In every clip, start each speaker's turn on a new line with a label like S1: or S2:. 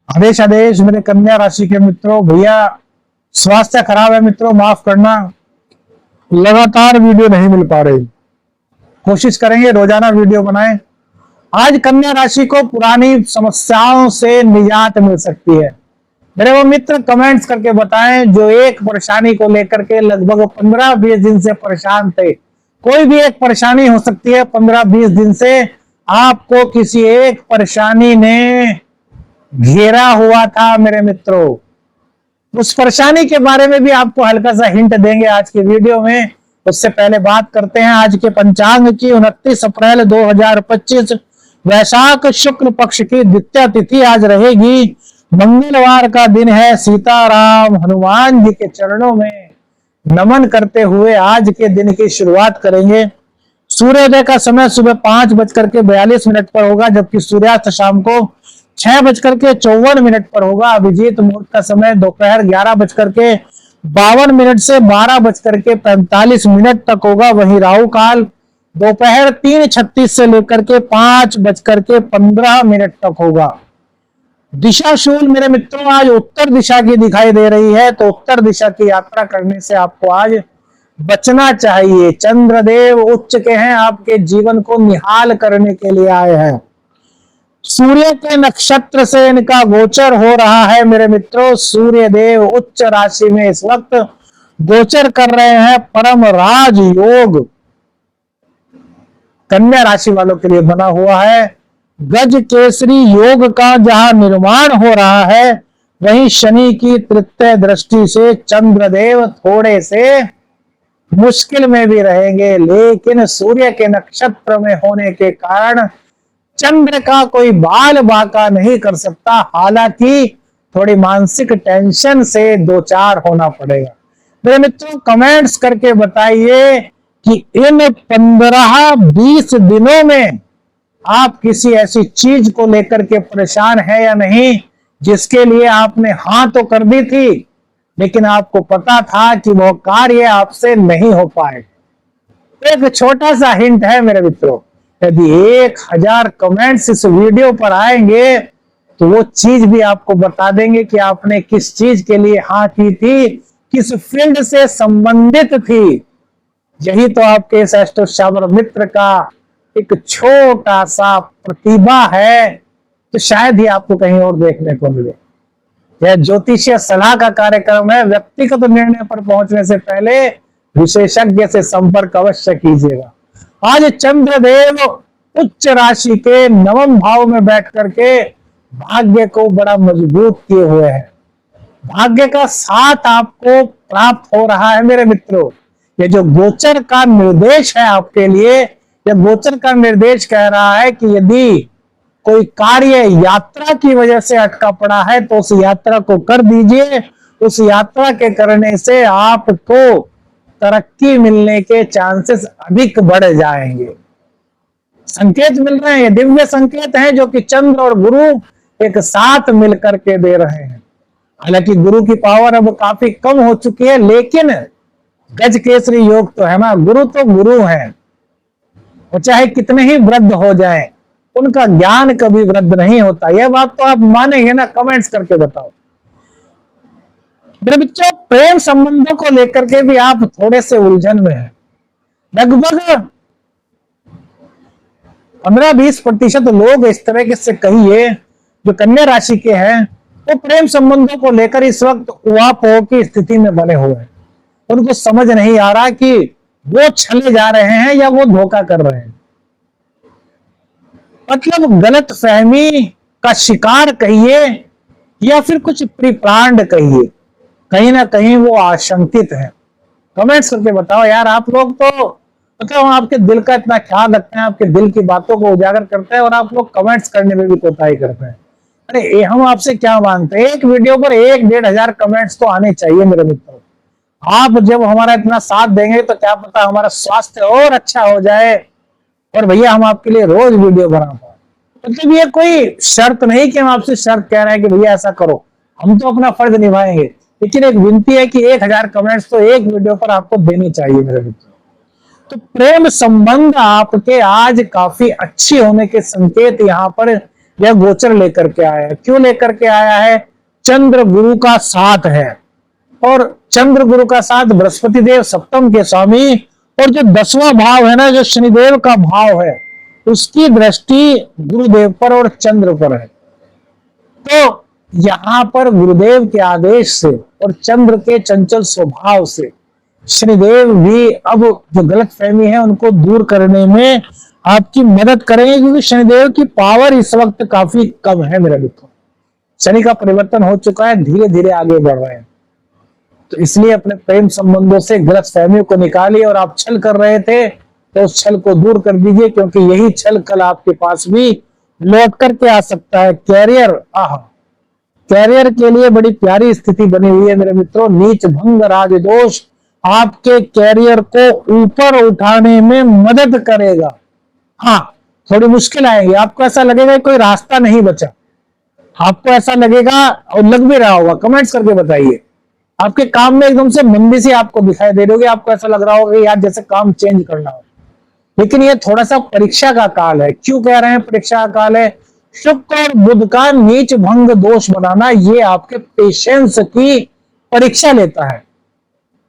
S1: आदेश आदेश मेरे कन्या राशि के मित्रों, भैया स्वास्थ्य खराब है मित्रों, माफ करना। लगातार वीडियो नहीं मिल पा रही, कोशिश करेंगे रोजाना वीडियो बनाएं। आज कन्या राशि को पुरानी समस्याओं से निजात मिल सकती है। मेरे वो मित्र कमेंट्स करके बताएं जो एक परेशानी को लेकर के लगभग 15-20 दिन से परेशान थे। कोई भी एक परेशानी हो सकती है। 15-20 दिन से आपको किसी एक परेशानी ने घेरा हुआ था मेरे मित्रों। उस परेशानी के बारे में भी आपको हल्का सा हिंट देंगे आज के वीडियो में। उससे पहले बात करते हैं आज के पंचांग की। 29 अप्रैल 2025 वैशाख शुक्ल पक्ष की द्वितीया तिथि आज रहेगी। मंगलवार का दिन है। सीताराम हनुमान जी के चरणों में नमन करते हुए आज के दिन की शुरुआत करेंगे। सूर्योदय का समय सुबह 5:42 पर होगा, जबकि सूर्यास्त शाम को 6:54 पर होगा। अभिजीत मुहूर्त का समय दोपहर 11:52 से 12:45 तक होगा। वहीं राहु काल दोपहर 3:36 से लेकर के 5:15 तक होगा। दिशा शूल मेरे मित्रों आज उत्तर दिशा की दिखाई दे रही है, तो उत्तर दिशा की यात्रा करने से आपको आज बचना चाहिए। चंद्रदेव उच्च के हैं, आपके जीवन को निहाल करने के लिए आए हैं। सूर्य के नक्षत्र से इनका गोचर हो रहा है मेरे मित्रों। सूर्य देव उच्च राशि में इस वक्त गोचर कर रहे हैं। परम राज योग कन्या राशि वालों के लिए बना हुआ है। गज केसरी योग का जहां निर्माण हो रहा है, वहीं शनि की तृतीय दृष्टि से चंद्रदेव थोड़े से मुश्किल में भी रहेंगे, लेकिन सूर्य के नक्षत्र में होने के कारण चंद्र का कोई बाल बाका नहीं कर सकता। हालांकि थोड़ी मानसिक टेंशन से दो चार होना पड़ेगा। मेरे मित्रों कमेंट्स करके बताइए कि इन 15-20 दिनों में आप किसी ऐसी चीज को लेकर के परेशान है या नहीं, जिसके लिए आपने हाँ तो कर दी थी, लेकिन आपको पता था कि वह कार्य आपसे नहीं हो पाए। एक छोटा सा हिंट है मेरे मित्रों, यदि 1000 कमेंट्स इस वीडियो पर आएंगे तो वो चीज भी आपको बता देंगे कि आपने किस चीज के लिए हाँ की थी, किस फील्ड से संबंधित थी। यही तो आपके इस एस्ट्रो शाबर मित्र का एक छोटा सा प्रतिभा है, तो शायद ही आपको कहीं और देखने को मिले। यह ज्योतिषीय सलाह का कार्यक्रम है। व्यक्तिगत निर्णय पर पहुंचने से पहले विशेषज्ञ से संपर्क अवश्य कीजिएगा। आज चंद्रदेव उच्च राशि के नवम भाव में बैठ करके भाग्य को बड़ा मजबूत किए हुए हैं। भाग्य का साथ आपको प्राप्त हो रहा है मेरे मित्रों। ये जो गोचर का निर्देश है आपके लिए, यह गोचर का निर्देश कह रहा है कि यदि कोई कार्य यात्रा की वजह से अटका पड़ा है तो उस यात्रा को कर दीजिए। उस यात्रा के करने से आपको तरक्की मिलने के चांसेस अधिक बढ़ जाएंगे। संकेत मिल रहे हैं, ये दिव्य संकेत हैं जो कि चंद्र और गुरु एक साथ मिलकर के दे रहे हैं। हालांकि गुरु की पावर अब काफी कम हो चुकी है, लेकिन गज केसरी योग तो है ना। गुरु तो गुरु है, वो चाहे कितने ही वृद्ध हो जाएं, उनका ज्ञान कभी वृद्ध नहीं होता। यह बात तो आप मानेंगे ना, कमेंट्स करके बताओ। मेरे बच्चों प्रेम संबंधों को लेकर के भी आप थोड़े से उलझन में हैं। लगभग 15-20% लोग इस तरह के से कहिए जो कन्या राशि के हैं, वो प्रेम संबंधों को लेकर इस वक्त उहापोह की स्थिति में बने हुए हैं। उनको समझ नहीं आ रहा कि वो छले जा रहे हैं या वो धोखा कर रहे हैं। मतलब गलत फहमी का शिकार कहिए या फिर कुछ प्रीप्लान्ड कहिए, कहीं ना कहीं वो आशंकित है। कमेंट्स करके बताओ यार। आप लोग तो मतलब आपके दिल का इतना ख्याल रखते हैं, आपके दिल की बातों को उजागर करते हैं, और आप लोग कमेंट्स करने में भी कोताही करते हैं। अरे हम आपसे क्या मांगते हैं, एक वीडियो पर 1-1.5 कमेंट्स तो आने चाहिए मेरे मित्रों। आप जब हमारा इतना साथ देंगे तो क्या पता हमारा स्वास्थ्य और अच्छा हो जाए, और भैया हम आपके लिए रोज वीडियो बना पाए। मतलब ये कोई शर्त नहीं कि हम आपसे शर्त कह रहे हैं कि भैया ऐसा करो, हम तो अपना फर्ज निभाएंगे, लेकिन एक विनती है कि 1000 कमेंट्स तो एक वीडियो पर आपको देनी चाहिए मेरे मित्रों। तो प्रेम संबंध आपके आज काफी अच्छी होने के संकेत यहाँ पर यह गोचर लेकर के आया है। क्यों लेकर के आया है? चंद्र गुरु का साथ है, और चंद्र गुरु का साथ बृहस्पति देव सप्तम के स्वामी, और जो 10वां भाव है ना, जो शनिदेव का भाव है, उसकी दृष्टि गुरुदेव पर और चंद्र पर है। तो यहां पर गुरुदेव के आदेश से और चंद्र के चंचल स्वभाव से शनिदेव भी अब जो गलत फहमी है उनको दूर करने में आपकी मदद करेंगे, क्योंकि शनिदेव की पावर इस वक्त काफी कम है मेरे मित्रों। शनि का परिवर्तन हो चुका है, धीरे धीरे आगे बढ़ रहे हैं। तो इसलिए अपने प्रेम संबंधों से गलत फहमियों को निकालिए, और आप छल कर रहे थे तो उस छल को दूर कर दीजिए, क्योंकि यही छल कल आपके पास भी लौट करके आ सकता है। कैरियर के लिए बड़ी प्यारी स्थिति बनी हुई है मेरे मित्रों। नीच भंग राज दोष आपके कैरियर को ऊपर उठाने में मदद करेगा। हाँ, थोड़ी मुश्किल आएगी, आपको ऐसा लगेगा कोई रास्ता नहीं बचा, आपको ऐसा लगेगा, और लग भी रहा होगा, कमेंट्स करके बताइए। आपके काम में एकदम से मंदी सी आपको दिखाई दे रही होगी, आपको ऐसा लग रहा होगा यार जैसे काम चेंज करना हो। लेकिन ये थोड़ा सा परीक्षा का काल है। क्यों कह रहे हैं परीक्षा का काल है? शुक्र और बुध का नीच भंग दोष बनाना, ये आपके पेशेंस की परीक्षा लेता है।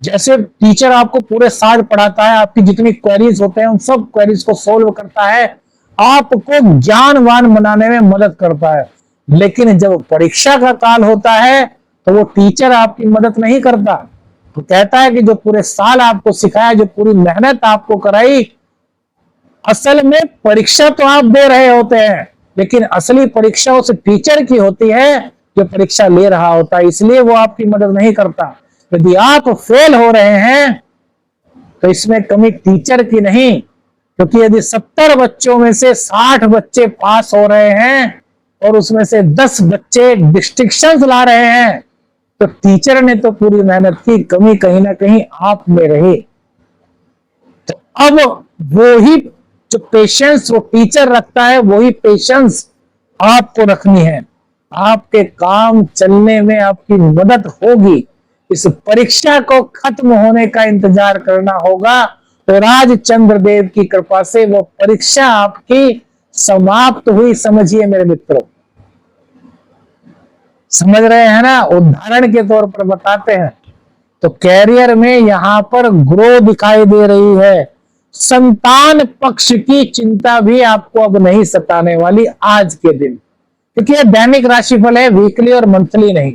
S1: जैसे टीचर आपको पूरे साल पढ़ाता है, आपकी जितनी क्वेरीज होते हैं उन सब क्वेरीज को सोल्व करता है, आपको ज्ञानवान बनाने में मदद करता है। लेकिन जब परीक्षा का काल होता है तो वो टीचर आपकी मदद नहीं करता। तो कहता है कि जो पूरे साल आपको सिखाया, जो पूरी मेहनत आपको कराई, असल में परीक्षा तो आप दे रहे होते हैं, लेकिन असली परीक्षा उस टीचर की होती है जो परीक्षा ले रहा होता है। इसलिए वो आपकी मदद नहीं करता। यदि आप फेल हो रहे हैं तो इसमें कमी टीचर की नहीं, क्योंकि यदि 70 बच्चों में से 60 बच्चे पास हो रहे हैं और उसमें से 10 बच्चे डिस्टिंक्शन ला रहे हैं, तो टीचर ने तो पूरी मेहनत की, कमी कहीं ना कहीं आप में रही। तो अब वो ही जो पेशेंस वो टीचर रखता है, वही पेशेंस आपको रखनी है। आपके काम चलने में आपकी मदद होगी। इस परीक्षा को खत्म होने का इंतजार करना होगा, तो राज चंद्रदेव की कृपा से वो परीक्षा आपकी समाप्त हुई, समझिए मेरे मित्रों। समझ रहे हैं ना? उदाहरण के तौर पर बताते हैं तो कैरियर में यहां पर ग्रो दिखाई दे रही है। संतान पक्ष की चिंता भी आपको अब नहीं सताने वाली आज के दिन, क्योंकि यह दैनिक राशिफल है, वीकली और मंथली नहीं।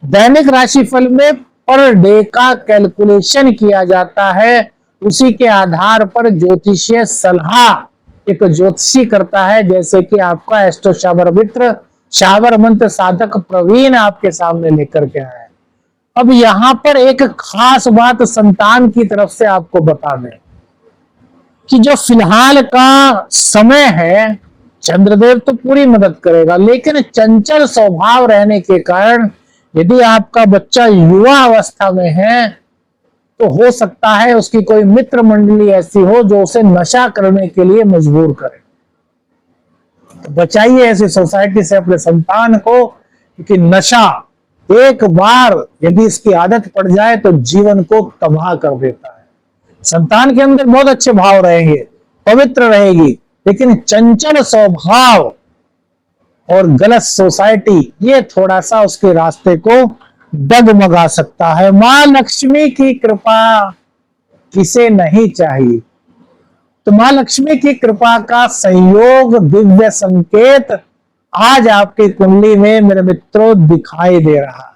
S1: दैनिक राशिफल में पर डे का कैलकुलेशन किया जाता है, उसी के आधार पर ज्योतिषीय सलाह एक ज्योतिषी करता है, जैसे कि आपका एस्ट्रो शावर मित्र शावर मंत्र साधक प्रवीण आपके सामने लेकर के आया है। अब यहां पर एक खास बात संतान की तरफ से आपको बता दें कि जो फिलहाल का समय है, चंद्रदेव तो पूरी मदद करेगा, लेकिन चंचल स्वभाव रहने के कारण यदि आपका बच्चा युवा अवस्था में है तो हो सकता है उसकी कोई मित्र मंडली ऐसी हो जो उसे नशा करने के लिए मजबूर करे। तो बचाइए ऐसी सोसाइटी से अपने संतान को, क्योंकि नशा एक बार यदि इसकी आदत पड़ जाए तो जीवन को तबाह कर देता है। संतान के अंदर बहुत अच्छे भाव रहेंगे, पवित्र रहेगी, लेकिन चंचल स्वभाव और गलत सोसाइटी ये थोड़ा सा उसके रास्ते को डगमगा सकता है। मां लक्ष्मी की कृपा किसे नहीं चाहिए? तो मां लक्ष्मी की कृपा का संयोग, दिव्य संकेत आज आपकी कुंडली में मेरे मित्रों दिखाई दे रहा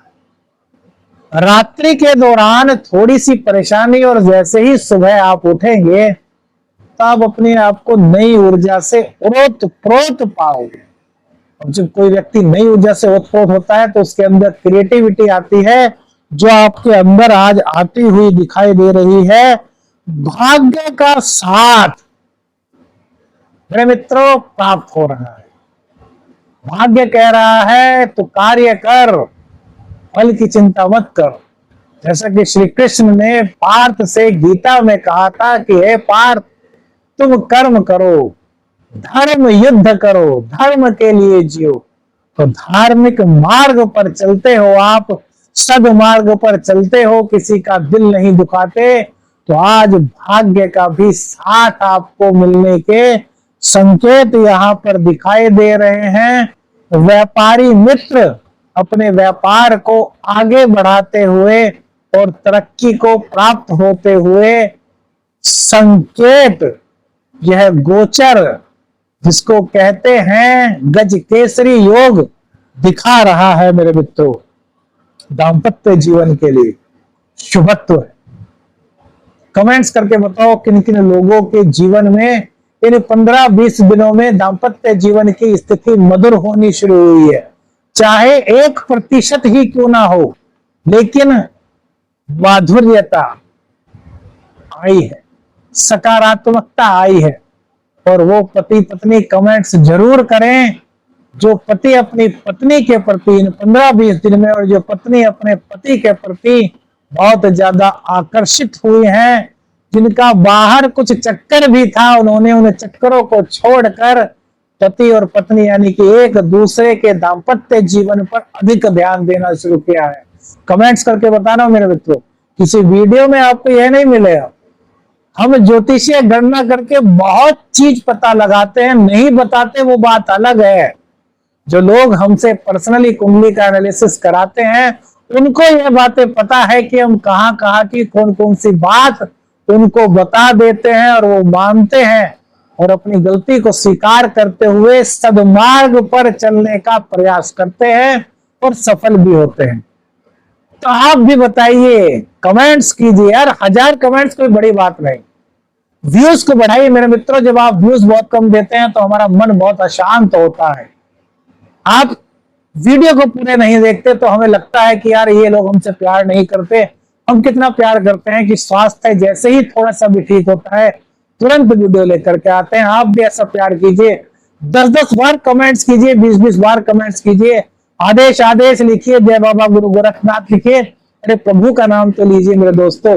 S1: है। रात्रि के दौरान थोड़ी सी परेशानी, और जैसे ही सुबह आप उठेंगे तो आप अपने आप को नई ऊर्जा से ओतप्रोत पाओगे। जब कोई व्यक्ति नई ऊर्जा से ओतप्रोत होता है तो उसके अंदर क्रिएटिविटी आती है, जो आपके अंदर आज आती हुई दिखाई दे रही है। भाग्य का साथ मेरे मित्रों प्राप्त हो रहा है। भाग्य कह रहा है तो कार्य कर, फल की चिंता मत कर। जैसा कि श्री कृष्ण ने पार्थ से गीता में कहा था कि हे पार्थ, तुम कर्म करो, धर्म युद्ध करो, धर्म के लिए जियो। तो धार्मिक मार्ग पर चलते हो आप, सद्मार्ग पर चलते हो, किसी का दिल नहीं दुखाते, तो आज भाग्य का भी साथ आपको मिलने के संकेत यहाँ पर दिखाई दे रहे हैं। व्यापारी मित्र अपने व्यापार को आगे बढ़ाते हुए और तरक्की को प्राप्त होते हुए संकेत, यह गोचर जिसको कहते हैं गज केसरी योग दिखा रहा है मेरे मित्रों। दाम्पत्य जीवन के लिए शुभत्व है। कमेंट्स करके बताओ किन किन लोगों के जीवन में इन 15-20 दिनों में दाम्पत्य जीवन की स्थिति मधुर होनी शुरू हुई है। चाहे 1% ही क्यों ना हो, लेकिन माधुर्यता आई है, सकारात्मकता आई है। और वो पति पत्नी कमेंट्स जरूर करें जो पति अपनी पत्नी के प्रति इन 15-20 दिन में, और जो पत्नी अपने पति के प्रति बहुत ज्यादा आकर्षित हुई हैं, जिनका बाहर कुछ चक्कर भी था, उन्होंने उन चक्करों को छोड़कर पति और पत्नी यानी कि एक दूसरे के दाम्पत्य जीवन पर अधिक ध्यान देना शुरू किया है। कमेंट्स करके बताना मेरे मित्रों। किसी वीडियो में आपको यह नहीं मिलेगा। हम ज्योतिषीय गणना करके बहुत चीज पता लगाते हैं, नहीं बताते वो बात अलग है। जो लोग हमसे पर्सनली कुंडली का एनालिसिस कराते हैं, उनको यह बातें पता है कि हम कहाँ कहाँ की कौन कौन सी बात उनको बता देते हैं और वो मानते हैं और अपनी गलती को स्वीकार करते हुए सद्मार्ग पर चलने का प्रयास करते हैं और सफल भी होते हैं। तो आप भी बताइए, कमेंट्स कीजिए यार। 1000 कमेंट्स कोई बड़ी बात नहीं। व्यूज को बढ़ाइए मेरे मित्रों। जब आप व्यूज बहुत कम देते हैं तो हमारा मन बहुत अशांत होता है। आप वीडियो को पूरे नहीं देखते तो हमें लगता है कि यार ये लोग हमसे प्यार नहीं करते। हम कितना प्यार करते हैं कि स्वास्थ्य जैसे ही थोड़ा सा भी ठीक होता है तुरंत वीडियो लेकर के आते हैं। आप भी ऐसा प्यार कीजिए। 10-10 बार कमेंट्स कीजिए, 20-20 बार कमेंट्स कीजिए। आदेश आदेश लिखिए, जय बाबा गुरु गोरखनाथ लिखिए। अरे प्रभु का नाम तो लीजिए मेरे दोस्तों।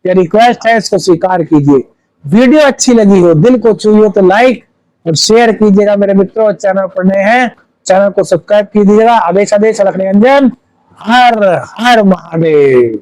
S1: ये रिक्वेस्ट है, इसको स्वीकार कीजिए। वीडियो अच्छी लगी हो, दिल को छुई हो तो लाइक और शेयर कीजिएगा मेरे मित्रों। चैनल पर नए हैं, चैनल को सब्सक्राइब कीजिएगा। आदेश आदेश अलख निरंजन। हर हर महादेव।